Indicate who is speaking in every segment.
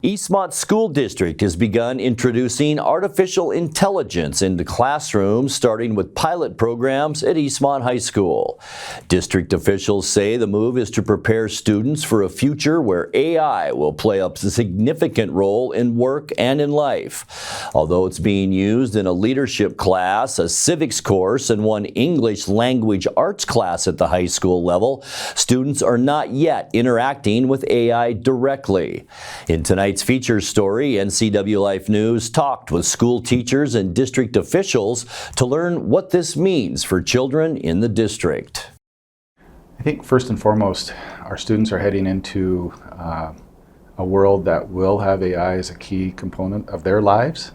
Speaker 1: Eastmont School District has begun introducing artificial intelligence into classrooms, starting with pilot programs at Eastmont High School. District officials say the move is to prepare students for a future where AI will play a significant role in work and in life. Although it's being used in a leadership class, a civics course, and one English language arts class at the high school level, students are not yet interacting with AI directly. In tonight's feature story, NCW Life News talked with school teachers and district officials to learn what this means for children in the district.
Speaker 2: I think first and foremost, our students are heading into a world that will have AI as a key component of their lives.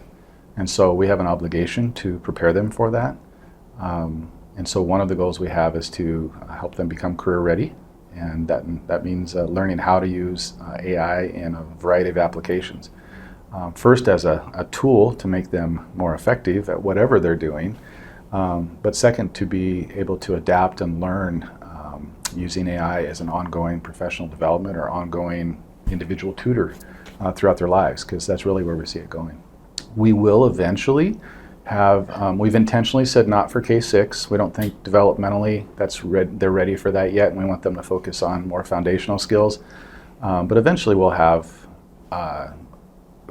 Speaker 2: And so we have an obligation to prepare them for that. And so one of the goals we have is to help them become career ready. And that means learning how to use AI in a variety of applications. First as a tool to make them more effective at whatever they're doing, but second to be able to adapt and learn using AI as an ongoing professional development or ongoing individual tutor throughout their lives, because that's really where we see it going. We will eventually have, we've intentionally said not for K-6. We don't think developmentally they're ready for that yet, and we want them to focus on more foundational skills. But eventually we'll have,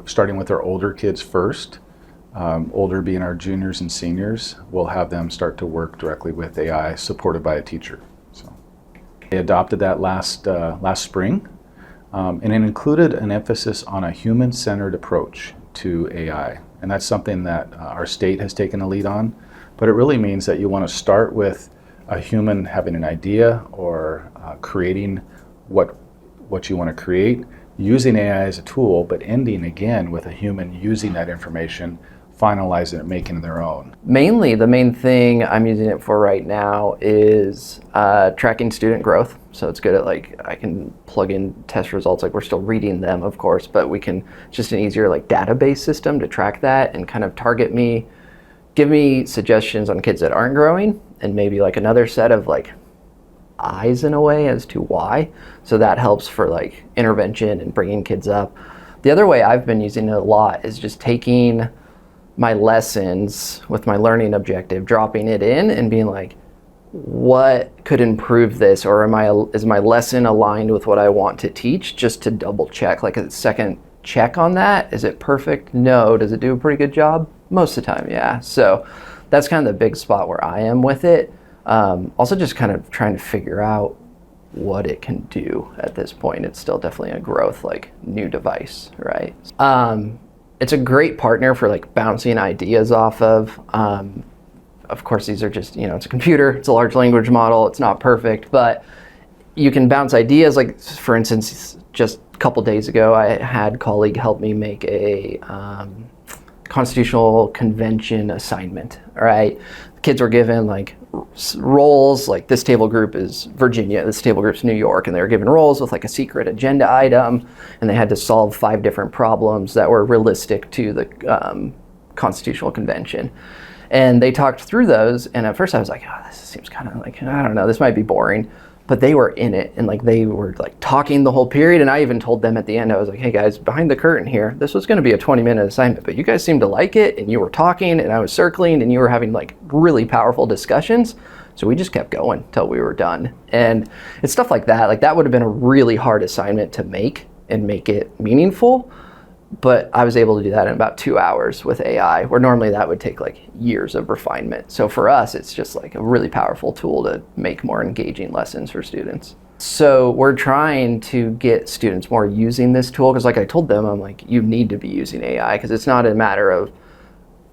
Speaker 2: starting with our older kids first, older being our juniors and seniors, we'll have them start to work directly with AI supported by a teacher. So they adopted that last spring, and it included an emphasis on a human-centered approach to AI. And that's something that our state has taken a lead on. But it really means that you want to start with a human having an idea or creating what you want to create, using AI as a tool, but ending again with a human using that information, finalizing it, making it their own.
Speaker 3: Mainly, the main thing I'm using it for right now is tracking student growth. So it's good at, like, I can plug in test results, like we're still reading them, of course, but we can, just an easier like database system to track that and kind of target me, give me suggestions on kids that aren't growing, and maybe like another set of like eyes in a way as to why. So that helps for like intervention and bringing kids up. The other way I've been using it a lot is just taking my lessons with my learning objective, dropping it in and being like, what could improve this, or is my lesson aligned with what I want to teach, just to double check, like a second check on that. Is it perfect? No. Does it do a pretty good job? Most of the time, yeah. So that's kind of the big spot where I am with it. Also just kind of trying to figure out what it can do at this point. It's still definitely a growth, like new device, right? It's a great partner for like bouncing ideas off of. Of course, these are just, it's a computer, it's a large language model, it's not perfect, but you can bounce ideas. Like, for instance, just a couple days ago, I had a colleague help me make a constitutional convention assignment, all right? The kids were given like roles, like this table group is Virginia, this table group's New York, and they were given roles with like a secret agenda item, and they had to solve 5 different problems that were realistic to the constitutional convention. And they talked through those, and at first I was like, oh, this seems kind of like, I don't know, this might be boring. But they were in it, and like they were like talking the whole period, and I even told them at the end, I was like, hey guys, behind the curtain here, this was gonna be a 20-minute assignment, but you guys seemed to like it, and you were talking, and I was circling, and you were having like really powerful discussions. So we just kept going till we were done. And it's stuff like that would have been a really hard assignment to make and make it meaningful. But I was able to do that in about 2 hours with AI, where normally that would take like years of refinement. So for us, it's just like a really powerful tool to make more engaging lessons for students. So we're trying to get students more using this tool, because like I told them, I'm like, you need to be using AI, because it's not a matter of,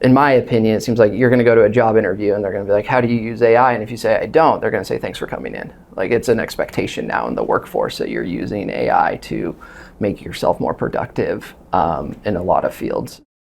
Speaker 3: in my opinion, it seems like you're gonna go to a job interview and they're gonna be like, how do you use AI? And if you say, I don't, they're gonna say, thanks for coming in. Like, it's an expectation now in the workforce that you're using AI to make yourself more productive in a lot of fields.